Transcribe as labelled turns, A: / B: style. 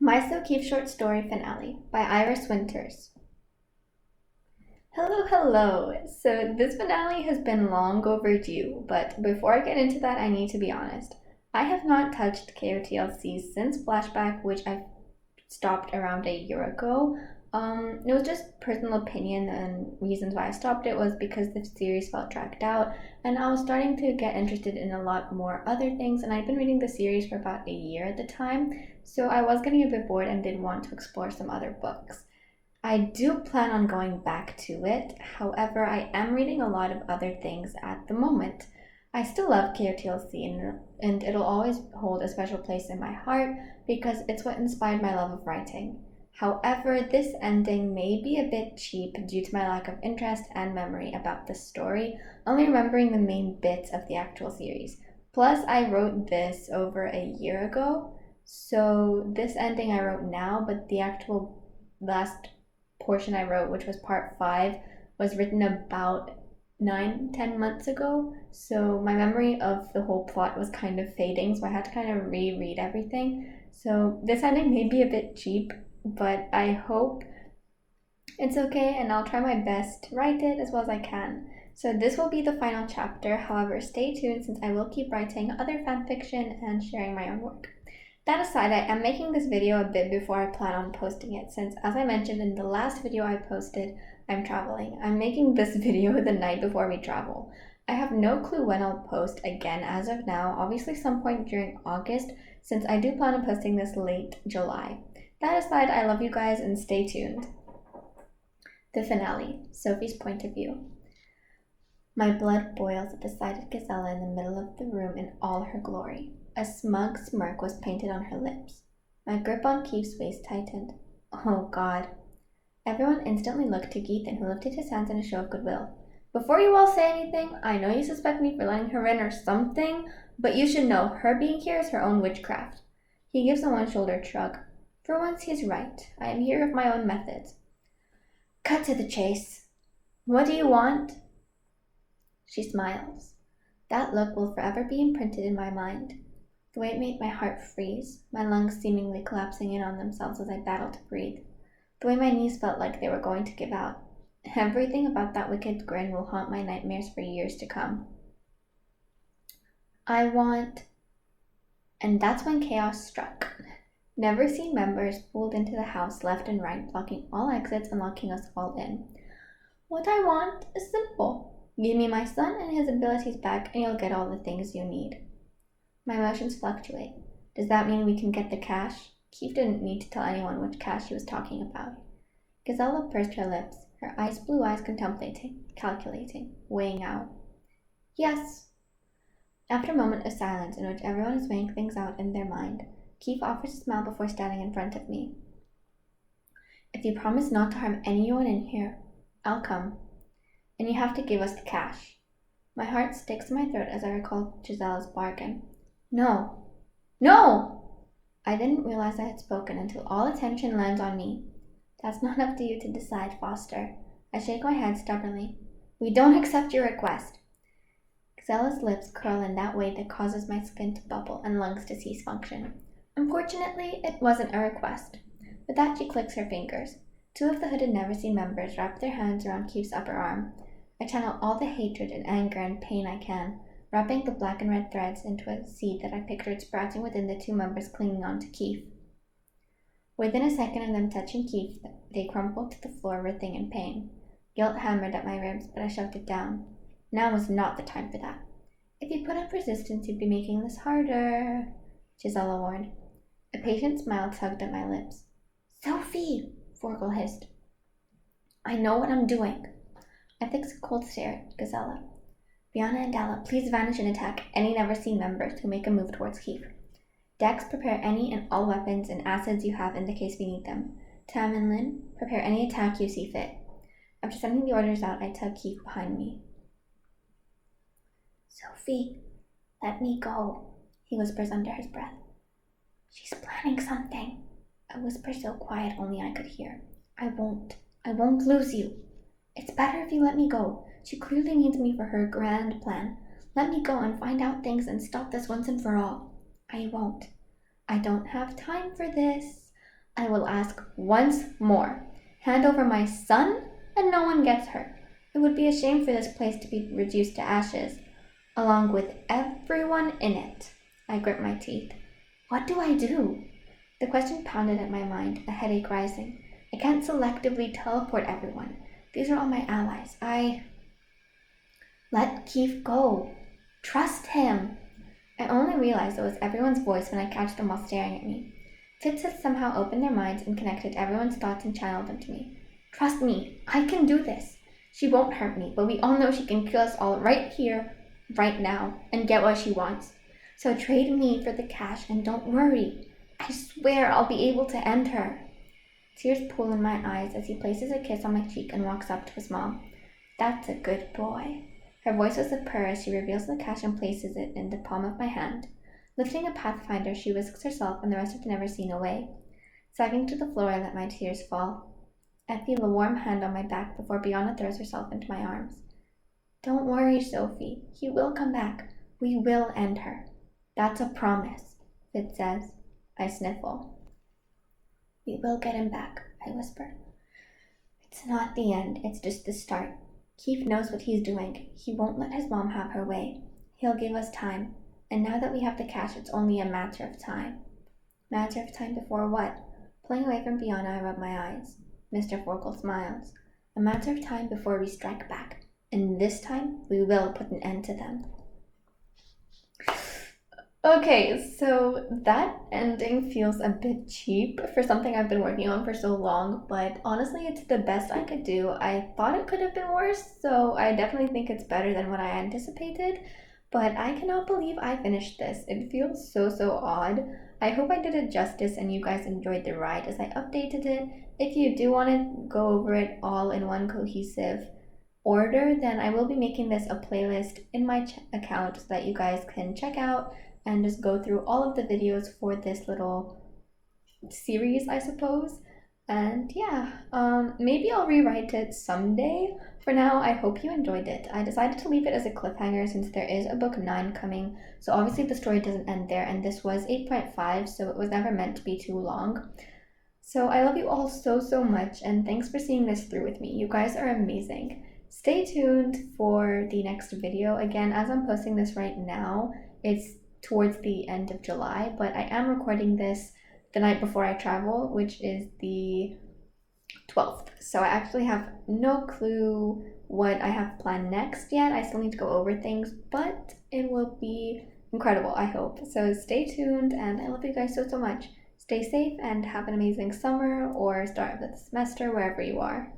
A: My Sokeefe short story finale by Iris Winters. Hello. So this finale has been long overdue, but before I get into that, I need to be honest. I have not touched KOTLC since Flashback, which I stopped around a year ago. It was just personal opinion, and reasons why I stopped it was because the series felt dragged out, and I was starting to get interested in a lot more other things, and I'd been reading the series for about a year at the time, so I was getting a bit bored and did want to explore some other books. I do plan on going back to it, however, I am reading a lot of other things at the moment. I still love KOTLC, and it'll always hold a special place in my heart because it's what inspired my love of writing. However, this ending may be a bit cheap due to my lack of interest and memory about the story, only remembering the main bits of the actual series. Plus, I wrote this over a year ago, so this ending I wrote now, but the actual last portion I wrote, which was part 5, was written about 9-10 months ago, so my memory of the whole plot was kind of fading, so I had to kind of reread everything. So this ending may be a bit cheap, but I hope it's okay, and I'll try my best to write it as well as I can. So this will be the final chapter, however, stay tuned since I will keep writing other fanfiction and sharing my own work. That aside, I am making this video a bit before I plan on posting it, since as I mentioned in the last video I posted, I'm traveling. I'm making this video the night before we travel. I have no clue when I'll post again as of now, obviously some point during August, since I do plan on posting this late July. That aside, I love you guys and stay tuned. The finale, Sophie's point of view. My blood boils at the sight of Gazella in the middle of the room in all her glory. A smug smirk was painted on her lips. My grip on Keith's waist tightened. Oh God. Everyone instantly looked to Geethan, who lifted his hands in a show of goodwill. Before you all say anything, I know you suspect me for letting her in or something, but you should know her being here is her own witchcraft. He gives a one-shouldered shrug. For once he's right. I am here of my own methods. Cut to the chase. What do you want? She smiles. That look will forever be imprinted in my mind. The way it made my heart freeze, my lungs seemingly collapsing in on themselves as I battled to breathe. The way my knees felt like they were going to give out. Everything about that wicked grin will haunt my nightmares for years to come. I want... And that's when chaos struck. Never seen members pulled into the house left and right, blocking all exits and locking us all in. What I want is simple. Give me my son and his abilities back and you'll get all the things you need. My emotions fluctuate. Does that mean we can get the cash? Keith didn't need to tell anyone which cash he was talking about. Gazella pursed her lips, her blue eyes contemplating, calculating, weighing out. Yes. After a moment of silence in which everyone is weighing things out in their mind, Keith offers a smile before standing in front of me. If you promise not to harm anyone in here, I'll come. And you have to give us the cash. My heart sticks in my throat as I recall Giselle's bargain. No! No! I didn't realize I had spoken until all attention lands on me. That's not up to you to decide, Foster. I shake my head stubbornly. We don't accept your request. Giselle's lips curl in that way that causes my skin to bubble and lungs to cease function. Unfortunately, it wasn't a request. With that, she clicks her fingers. 2 of the hooded never-seen members wrap their hands around Keith's upper arm. I channel all the hatred and anger and pain I can, wrapping the black and red threads into a seed that I pictured sprouting within the 2 members clinging on to Keith. Within a second of them touching Keith, they crumpled to the floor, writhing in pain. Guilt hammered at my ribs, but I shoved it down. Now was not the time for that. If you put up resistance, you'd be making this harder, Gisela warned. A patient smile tugged at my lips. Sophie, Forgel hissed. I know what I'm doing. I fixed a cold stare at Gazella. Bianna and Dalla, please vanish and attack any never-seen members who make a move towards Keith. Dex, prepare any and all weapons and acids you have in the case we need them. Tam and Lynn, prepare any attack you see fit. After sending the orders out, I tugged Keith behind me. Sophie, let me go, he whispers under his breath. She's planning something. A whisper so quiet only I could hear. I won't lose you. It's better if you let me go. She clearly needs me for her grand plan. Let me go and find out things and stop this once and for all. I won't. I don't have time for this. I will ask once more. Hand over my son, and no one gets hurt. It would be a shame for this place to be reduced to ashes, along with everyone in it. I grit my teeth. What do I do? The question pounded at my mind, a headache rising. I can't selectively teleport everyone. These are all my allies. Let Keith go. Trust him. I only realized it was everyone's voice when I catch them while staring at me. Fitz had somehow opened their minds and connected everyone's thoughts and channeled them to me. Trust me, I can do this. She won't hurt me, but we all know she can kill us all right here, right now, and get what she wants. So trade me for the cash and don't worry. I swear I'll be able to end her. Tears pool in my eyes as he places a kiss on my cheek and walks up to his mom. That's a good boy. Her voice was a purr as she reveals the cash and places it in the palm of my hand. Lifting a pathfinder, she whisks herself and the rest of the never seen away. Sagging to the floor, I let my tears fall. I feel a warm hand on my back before Bianna throws herself into my arms. Don't worry, Sophie. He will come back. We will end her. That's a promise, Fitz says. I sniffle. We will get him back, I whisper. It's not the end, it's just the start. Keith knows what he's doing. He won't let his mom have her way. He'll give us time. And now that we have the cash, it's only a matter of time. Matter of time before what? Pulling away from Bianna, I rub my eyes. Mr. Forkel smiles. A matter of time before we strike back. And this time, we will put an end to them. Okay, so that ending feels a bit cheap for something I've been working on for so long, but honestly, it's the best I could do. I thought it could have been worse, so I definitely think it's better than what I anticipated, but I cannot believe I finished this. It feels so odd. I hope I did it justice and you guys enjoyed the ride as I updated it. If you do want to go over it all in one cohesive order, then I will be making this a playlist in my account so that you guys can check out and just go through all of the videos for this little series, I suppose. And yeah, maybe I'll rewrite it someday. For now, I hope you enjoyed it. I decided to leave it as a cliffhanger since there is a book 9 coming, so obviously the story doesn't end there, and this was 8.5, so it was never meant to be too long. So I love you all so much, and thanks for seeing this through with me. You guys are amazing. Stay tuned for the next video. Again, as I'm posting this right now, it's towards the end of July, but I am recording this the night before I travel, which is the 12th. So I actually have no clue what I have planned next yet. I still need to go over things, but it will be incredible, I hope. So stay tuned, and I love you guys so much. Stay safe and have an amazing summer or start of the semester wherever you are.